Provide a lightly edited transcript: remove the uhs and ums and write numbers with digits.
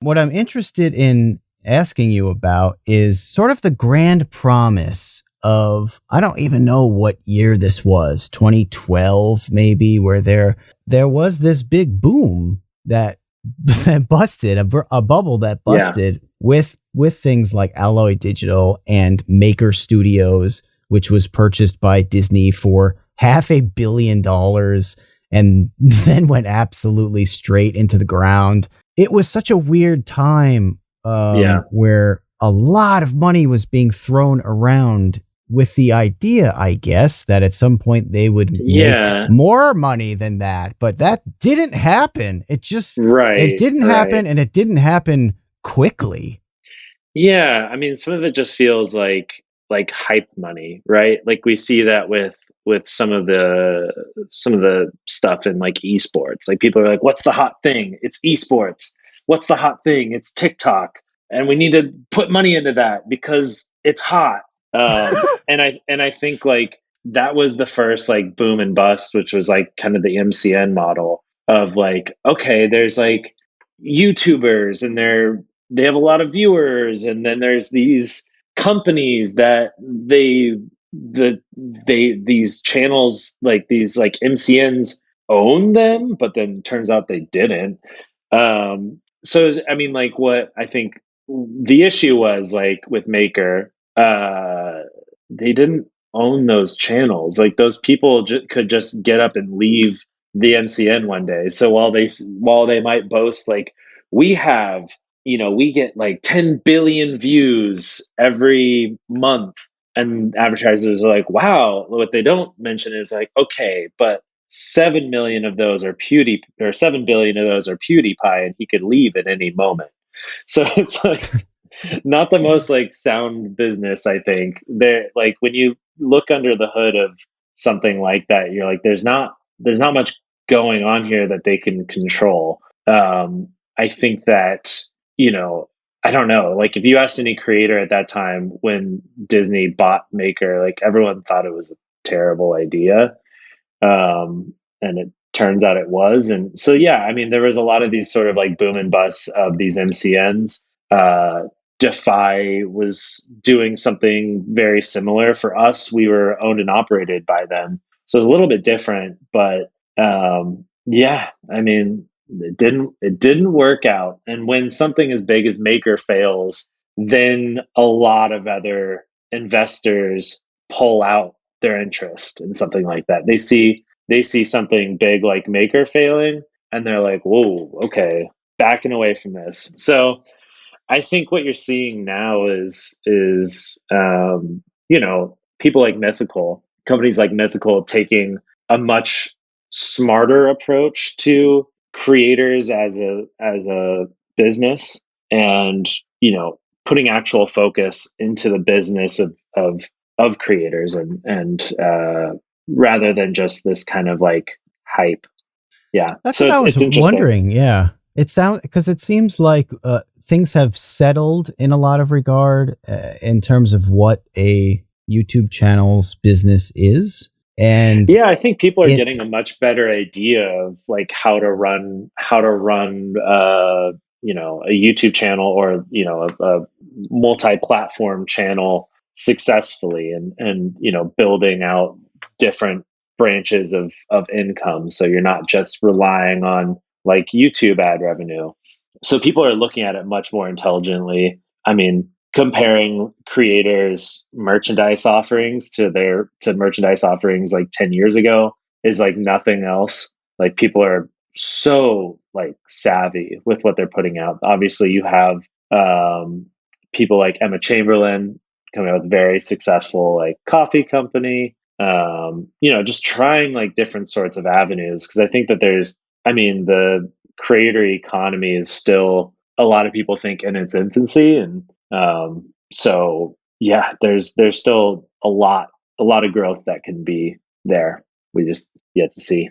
What I'm interested in asking you about is sort of the grand promise of, I don't even know what year this was, 2012 maybe, where there was this big boom that that busted a bubble that Yeah. busted with things like Alloy Digital and Maker Studios, which was purchased by Disney for $500 million and then went absolutely straight into the ground. It was such a weird time Yeah. where a lot of money was being thrown around with the idea, I guess, that at some point they would make Yeah. more money than that. But that didn't happen. It Right. didn't Right. happen, and it didn't happen quickly. Yeah, I mean, some of it just feels like hype money, right? Like we see that with some of the stuff in like esports. Like people are like, "What's the hot thing? It's esports. What's the hot thing? It's TikTok." And we need to put money into that because it's hot. And I think like that was the first like boom and bust, which was like kind of the MCN model of like, okay, there's like YouTubers and they have a lot of viewers, and then there's these companies that these channels, like these like MCNs, own them, but then turns out they didn't. So I mean, like what I think the issue was like with Maker, they didn't own those channels. Like those people could just get up and leave the MCN one day. So while they might boast like we have, we get like 10 billion views every month. And advertisers are like, wow. What they don't mention is like, okay, but 7 million of those are Pewdie, or 7 billion of those are PewDiePie, and he could leave at any moment. So it's like not the most like sound business, I think. There, like when you look under the hood of something like that, you're like, there's not much going on here that they can control. I think that, you know, I don't know. Like if you asked any creator at that time when Disney bought Maker, like everyone thought it was a terrible idea. And it turns out it was. And so, yeah, I mean, there was a lot of these sort of like boom and bust of these MCNs. Uh, Defy was doing something very similar for us. We were owned and operated by them. So it's a little bit different, but yeah, I mean, it didn't work out. And when something as big as Maker fails, then a lot of other investors pull out their interest in something like that. They see something big like Maker failing, and they're like, "Whoa, okay, backing away from this." So I think what you're seeing now is people like Mythical, companies like Mythical, taking a much smarter approach to creators as a business, and putting actual focus into the business of creators, and rather than just this kind of like hype. Yeah, That's so what I was it's interesting. wondering. Yeah. Because it seems like things have settled in a lot of regard in terms of what a YouTube channel's business is. And Yeah, I think people are it, getting a much better idea of like how to run a YouTube channel, or a multi-platform channel successfully, and building out different branches of income, so you're not just relying on like YouTube ad revenue. So people are looking at it much more intelligently. I mean, comparing creators' merchandise offerings to merchandise offerings like 10 years ago is like nothing else. Like people are so like savvy with what they're putting out. Obviously, you have people like Emma Chamberlain coming out with very successful like coffee company. Just trying like different sorts of avenues, because I think that the creator economy is still, a lot of people think, in its infancy. And so yeah, there's still a lot of growth that can be there. We just yet to see.